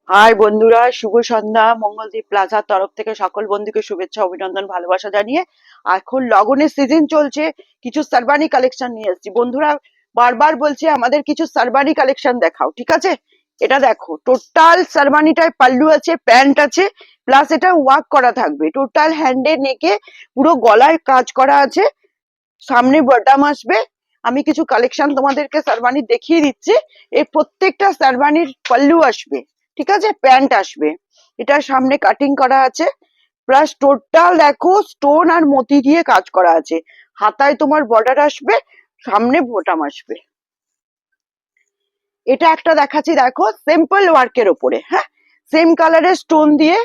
High বন্ধুরা, শুভ সন্ধ্যা। মঙ্গলদ্বীপ প্লাজার তরফ থেকে সকল বন্ধুকে শুভেচ্ছা, অভিনন্দন, ভালোবাসা জানিয়ে এখন লগনের সিজন চলছে, কিছু সারবানি কালেকশন নিয়ে এসেছি। বন্ধুরা বারবার বলছে আমাদের কিছু সারবানি কালেকশন দেখাও, ঠিক আছে? এটা দেখো, টোটাল সারবানিটায় পাল্লু আছে, প্যান্ট আছে, প্লাস এটা ওয়ার্ক করা থাকবে। টোটাল হ্যান্ডে নেকে পুরো গলায় কাজ করা আছে, সামনে বটম আসবে। আমি কিছু কালেকশন তোমাদেরকে সারবানি দেখিয়ে দিচ্ছি। এই প্রত্যেকটা সারবানির পাল্লু আসবে, ঠিক আছে, প্যান্ট আসবে। এটার সামনে কাটিং করা আছে, প্লাস টোটাল দেখো স্টোন আর মতি দিয়ে কাজ করা আছে। হাতায় তোমার বর্ডার আসবে, সামনে বোতাম আসবে। এটা একটা দেখাচ্ছি, দেখো সিম্পল ওয়ার্কের ওপরে, হ্যাঁ, সেম কালারের স্টোন দিয়ে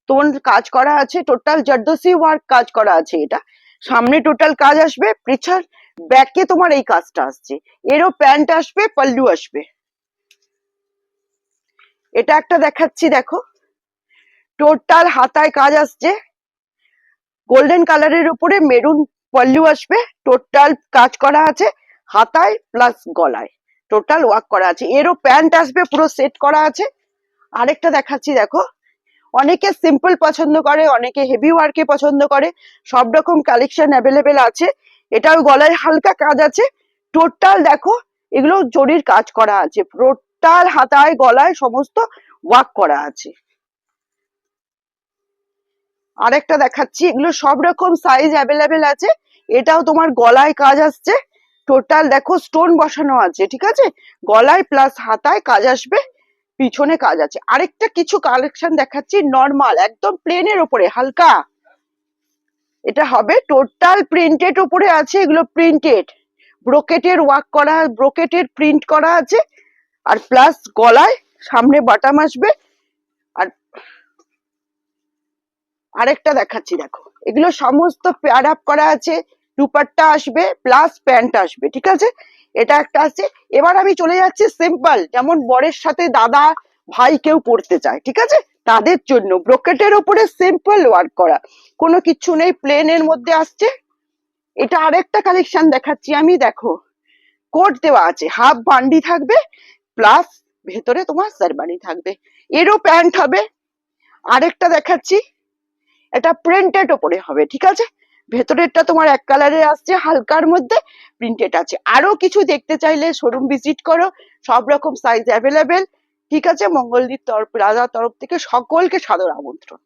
তোমার কাজ করা আছে। টোটাল জারদোসি ওয়ার্ক কাজ করা আছে। এটা সামনে টোটাল কাজ আসবে, পিছন ব্যাকে তোমার এই কাজটা আসছে। এরও প্যান্ট আসবে, পাল্লু আসবে। এটা একটা দেখাচ্ছি, দেখো টোটাল হাতায় কাজ আসছে, গোল্ডেন কালারের উপরে মেরুন পাল্লু আসবে। টোটাল কাজ করা আছে হাতায় প্লাস গলায়, টোটাল ওয়ার্ক করা আছে। এরও প্যান্ট আসবে, পুরো সেট করা আছে। আরেকটা দেখাচ্ছি, দেখো অনেকে সিম্পল পছন্দ করে, অনেকে হেভি ওয়ার্কে পছন্দ করে, সব রকম কালেকশন অ্যাভেলেবেল আছে। এটাও গলায় হালকা কাজ আছে। টোটাল দেখো এগুলো জরির কাজ করা আছে, টোটাল হাতায় গলায় সমস্ত ওয়ার্ক করা আছে। আরেকটা দেখাচ্ছি, এগুলো সব রকম সাইজ অ্যাভেলেবেল আছে। এটাও তোমার গলায় কাজ আসছে, টোটাল দেখো স্টোন বসানো আছে, ঠিক আছে, গলায় প্লাস হাতায় কাজ আসবে, পিছনে কাজ আছে। আরেকটা কিছু কালেকশন দেখাচ্ছি, নর্মাল একদম প্লেনের উপরে হালকা। এটা হবে টোটাল প্রিন্টেড উপরে আছে, এগুলো প্রিন্টেড ব্রোকেটের ওয়ার্ক করা, ব্রোকেটের প্রিন্ট করা আছে। আর প্লাস গলায় সামনে বাটাম আসবে। আর আরেকটা দেখাচ্ছি, দেখো এগুলো সমস্ত পেয়ার আপ করা আছে, দুপাট্টা আসবে প্লাস প্যান্ট আসবে, ঠিক আছে। এটা একটা আছে। এবার আমি চলে যাচ্ছি সিম্পল, যেমন বরের সাথে দাদা ভাই কেউ পড়তে চায়, ঠিক আছে, তাদের জন্য ব্রোকেটের উপরে সিম্পল ওয়ার্ক করা, কোনো কিছু নেই, প্লেনের মধ্যে আসছে। এটা আরেকটা কালেকশন দেখাচ্ছি আমি, দেখো কোট দেওয়া আছে, হাফ বান্ডি থাকবে প্লাস ভেতরে তোমার সারবানি থাকবে, এরও প্যান্ট হবে। আরেকটা দেখাচ্ছি, এটা প্রিন্টেড ওপরে হবে, ঠিক আছে, ভেতরেরটা তোমার এক কালারে আসছে, হালকার মধ্যে প্রিন্টেড আছে। আরো কিছু দেখতে চাইলে শোরুম ভিজিট করো, সব রকম সাইজ অ্যাভেলেবেল, ঠিক আছে। মঙ্গলদ্বীপ প্লাজার তরফ থেকে সকলকে সাদর আমন্ত্রণ।